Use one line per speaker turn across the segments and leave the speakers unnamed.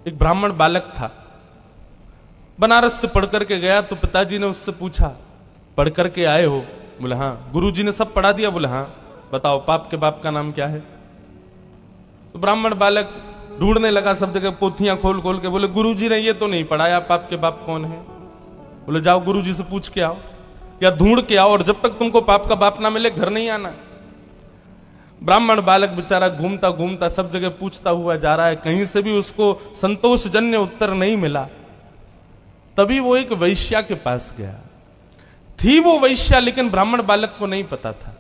एक ब्राह्मण बालक था, बनारस से पढ़ करके गया। तो पिताजी ने उससे पूछा, पढ़ करके आए हो? बोले हाँ। गुरुजी ने सब पढ़ा दिया? बोले हाँ। बताओ पाप के बाप का नाम क्या है? तो ब्राह्मण बालक ढूंढने लगा सब जगह, पोथियां खोल खोल के। बोले गुरुजी ने ये तो नहीं पढ़ाया, पाप के बाप कौन है? बोले जाओ गुरुजी से पूछ के आओ या ढूंढ के आओ, और जब तक तुमको पाप का बाप ना मिले घर नहीं आना। ब्राह्मण बालक बेचारा घूमता घूमता सब जगह पूछता हुआ जा रहा है, कहीं से भी उसको संतोषजन्य उत्तर नहीं मिला। तभी वो एक वैश्या के पास गया। थी वो वैश्या, लेकिन ब्राह्मण बालक को नहीं पता था।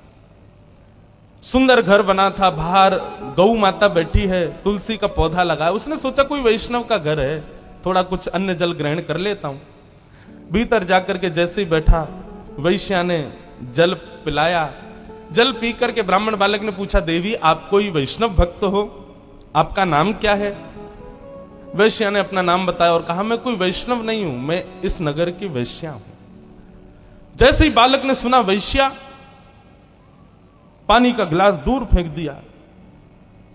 सुंदर घर बना था, बाहर गौ माता बैठी है, तुलसी का पौधा लगा है। उसने सोचा कोई वैष्णव का घर है, थोड़ा कुछ अन्न जल ग्रहण कर लेता हूं। भीतर जाकर के जैसे ही बैठा, वैश्या ने जल पिलाया। जल पी करके ब्राह्मण बालक ने पूछा, देवी आप कोई वैष्णव भक्त हो? आपका नाम क्या है? वैश्या ने अपना नाम बताया और कहा, मैं कोई वैष्णव नहीं हूं, मैं इस नगर की वैश्या हूं। जैसे ही बालक ने सुना वैश्या, पानी का गिलास दूर फेंक दिया।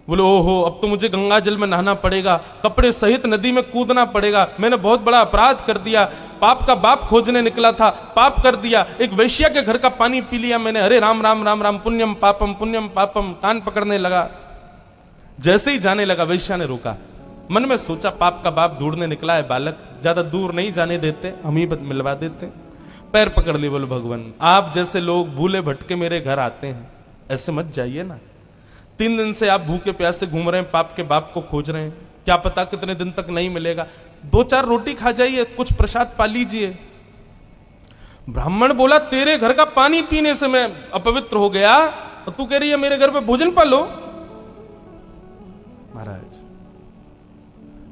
बोले ओहो, अब तो मुझे गंगा जल में नहाना पड़ेगा, कपड़े सहित नदी में कूदना पड़ेगा, मैंने बहुत बड़ा अपराध कर दिया, पाप का बाप खोजने निकला था, पाप कर दिया, एक वैश्या के घर का पानी पी लिया मैंने, अरे राम राम राम राम, पुण्यम पापम, कान पकड़ने लगा। जैसे ही जाने लगा, वैश्या ने रोका। मन में सोचा, पाप का बाप ढूंढने निकला है बालक, ज्यादा दूर नहीं जाने देते, हम ही मिलवा देते। पैर पकड़ लिए, बोले भगवान आप जैसे लोग भूले भटके मेरे घर आते हैं, ऐसे मत जाइए ना। 3 दिन से आप भूखे प्यासे घूम रहे हैं, पाप के बाप को खोज रहे हैं, क्या पता कितने दिन तक नहीं मिलेगा, 2-4 रोटी खा जाइए, कुछ प्रसाद पा लीजिए। ब्राह्मण बोला, तेरे घर का पानी पीने से मैं अपवित्र हो गया, और तू कह रही है मेरे घर पे भोजन पालो? महाराज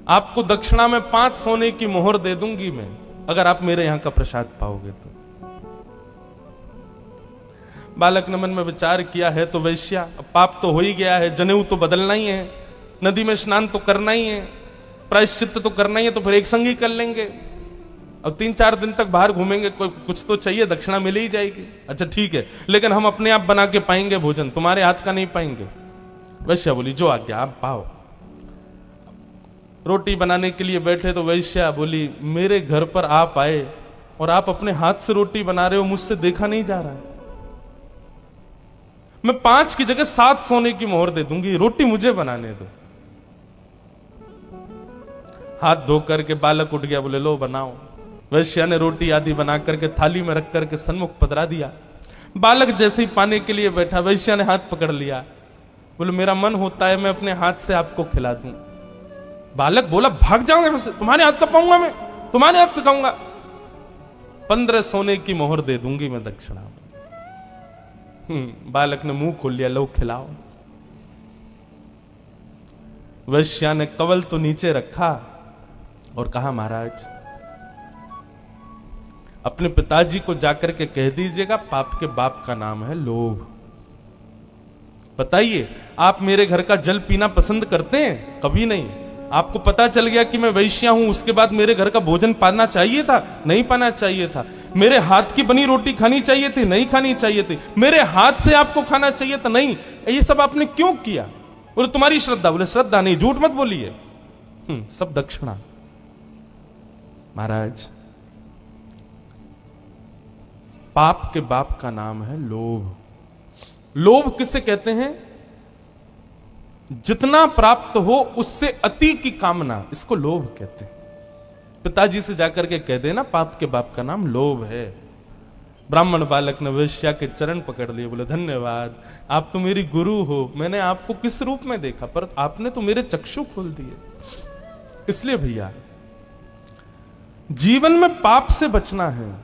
आपको दक्षिणा में 5 सोने की मोहर दे दूंगी मैं, अगर आप मेरे यहां का प्रसाद पाओगे तो। बालक ने मन में विचार किया है तो वैश्या, पाप तो हो ही गया है, जनेऊ तो बदलना ही है, नदी में स्नान तो करना ही है, प्रायश्चित्त तो करना ही है, तो फिर एक संग ही कर लेंगे। अब 3-4 दिन तक बाहर घूमेंगे, कुछ तो चाहिए, दक्षिणा मिल ही जाएगी। अच्छा ठीक है, लेकिन हम अपने आप बना के पाएंगे भोजन, तुम्हारे हाथ का नहीं पाएंगे। वैश्या बोली, जो आज्ञा आप पाओ। रोटी बनाने के लिए बैठे तो वैश्या बोली, मेरे घर पर आप आए और आप अपने हाथ से रोटी बना रहे हो, मुझसे देखा नहीं जा रहा है, मैं 5 की जगह 7 सोने की मोहर दे दूंगी, रोटी मुझे बनाने दो। हाथ धो करके बालक उठ गया, बोले लो बनाओ। वैश्या ने रोटी आदि बना करके थाली में रख करके सन्मुख पधरा दिया। बालक जैसे ही पाने के लिए बैठा, वैश्या ने हाथ पकड़ लिया, बोले मेरा मन होता है मैं अपने हाथ से आपको खिला दूं। बालक बोला, भाग जाऊंगा, तुम्हारे हाथ का पाऊंगा मैं, तुम्हारे हाथ से खाऊंगा। 15 सोने की मोहर दे दूंगी मैं दक्षिणा में। बालक ने मुंह खोल लिया, लो खिलाओ। वैश्या ने कवल तो नीचे रखा और कहा, महाराज अपने पिताजी को जाकर के कह दीजिएगा, पाप के बाप का नाम है लोभ। बताइए, आप मेरे घर का जल पीना पसंद करते हैं? कभी नहीं। आपको पता चल गया कि मैं वैश्या हूं, उसके बाद मेरे घर का भोजन पाना चाहिए था? नहीं पाना चाहिए था। मेरे हाथ की बनी रोटी खानी चाहिए थी? नहीं खानी चाहिए थी। मेरे हाथ से आपको खाना चाहिए था? नहीं। ये सब आपने क्यों किया? बोले तुम्हारी श्रद्धा। बोले श्रद्धा नहीं, झूठ मत बोलिए, सब दक्षिणा। महाराज पाप के बाप का नाम है लोभ। लोभ किसे कहते हैं? जितना प्राप्त हो उससे अति की कामना, इसको लोभ कहते हैं। पिताजी से जाकर के कह देना, पाप के बाप का नाम लोभ है। ब्राह्मण बालक ने वैश्या के चरण पकड़ लिए, बोले धन्यवाद, आप तो मेरी गुरु हो, मैंने आपको किस रूप में देखा, पर आपने तो मेरे चक्षु खोल दिए। इसलिए भैया जीवन में पाप से बचना है,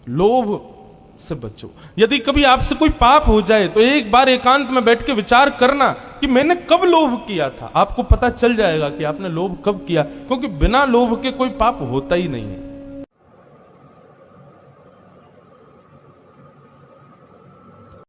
लोभ से बचो। यदि कभी आपसे कोई पाप हो जाए तो एक बार एकांत में बैठ के विचार करना कि मैंने कब लोभ किया था। आपको पता चल जाएगा कि आपने लोभ कब किया, क्योंकि बिना लोभ के कोई पाप होता ही नहीं है।